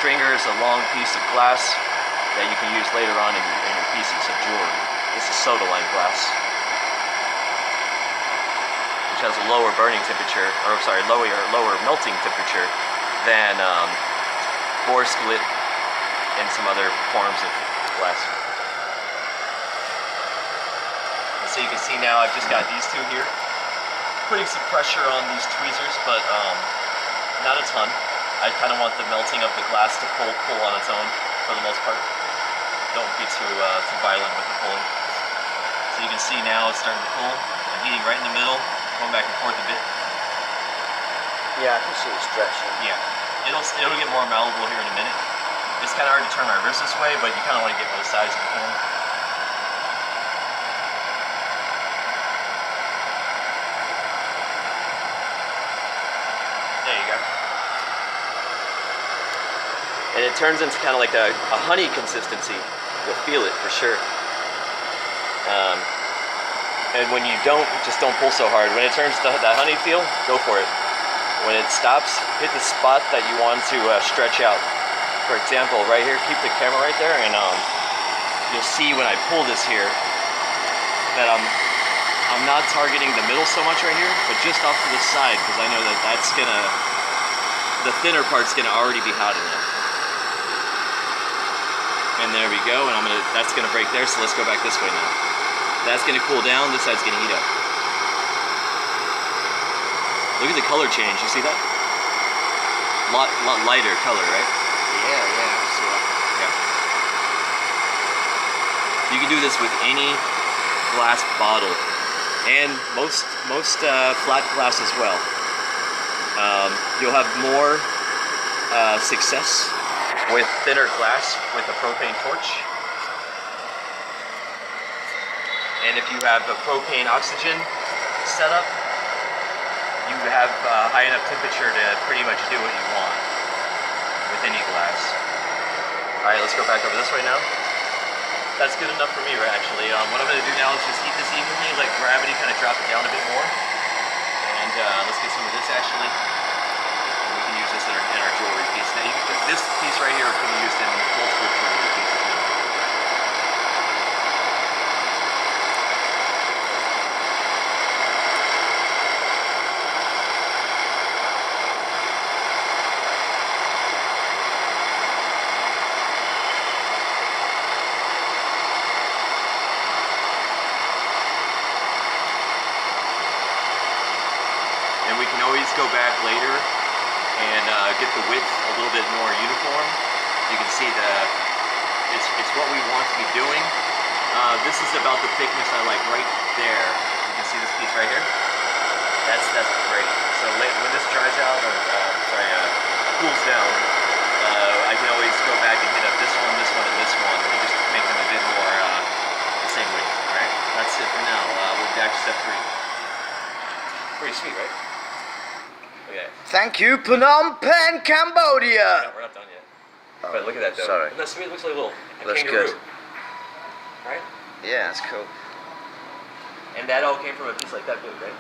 stringer is a long piece of glass that you can use later on in your pieces of jewelry. This is soda lime glass, which has a lower burning temperature, or sorry, lower melting temperature than borsclit and some other forms of glass. And so you can see now I've just got these two here, putting some pressure on these tweezers, but not a ton. I kind of want the melting of the glass to pull on its own for the most part. Don't be too violent with the pulling. So you can see now it's starting to pull. I'm heating right in the middle, going back and forth a bit. Yeah, I can see it stretching. Yeah, it'll get more malleable here in a minute. It's kind of hard to turn my wrist this way, but you kind of want to get both sides if you can. There you go. And it turns into kind of like a honey consistency. You'll feel it for sure. And when you just don't pull so hard. When it turns to that honey feel, go for it. When it stops, hit the spot that you want to stretch out. For example, right here, keep the camera right there, and you'll see when I pull this here that I'm not targeting the middle so much right here, but just off to the side, because I know that the thinner part's gonna already be hot enough. And there we go, and that's gonna break there, so let's go back this way now. That's gonna cool down, this side's gonna heat up. Look at the color change, you see that? Lot lighter color, right? Yeah, I see that. Yeah. You can do this with any glass bottle, and most flat glass as well. You'll have more success with thinner glass with a propane torch. And if you have a propane oxygen setup, you have high enough temperature to pretty much do what you want with any glass. Alright, let's go back over this way now. That's good enough for me, right, actually. What I'm going to do now is just heat this evenly, let gravity kind of drop it down a bit more. And let's get some of this actually. And we can use this in our jewelry piece. Now, this piece right here can be used in multiple jewelry pieces now. And we can always go back later and get the width a little bit more uniform. You can see it's what we want to be doing. This is about the thickness I like right there. You can see this piece right here. That's great. So when this dries out, or cools down, I can always go back and hit up this one, and this one, and just make them a bit more the same width. All right, that's it for now. We'll be back to step 3. Pretty sweet, right? Okay. Thank you, Phnom Penh, Cambodia. No, we're not done yet. But look at that though. Sorry. Isn't that sweet? It looks like a little Looks kangaroo. good. Right? Yeah, that's cool. And that all came from a piece like that big, right?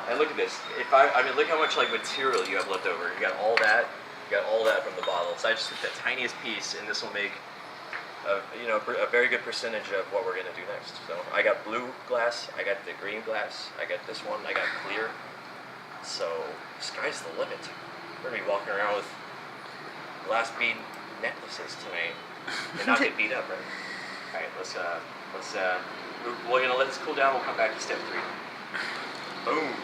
And look at this. I mean, look how much like material you have left over. You got all that. You got all that from the bottle. So I just took the tiniest piece, and this will make a very good percentage of what we're gonna do next. So I got blue glass. I got the green glass. I got this one. I got clear. So sky's the limit. We're gonna be walking around with glass bead necklaces tonight and not get beat up, right? All right, we're gonna let this cool down. We'll come back to step 3. Boom.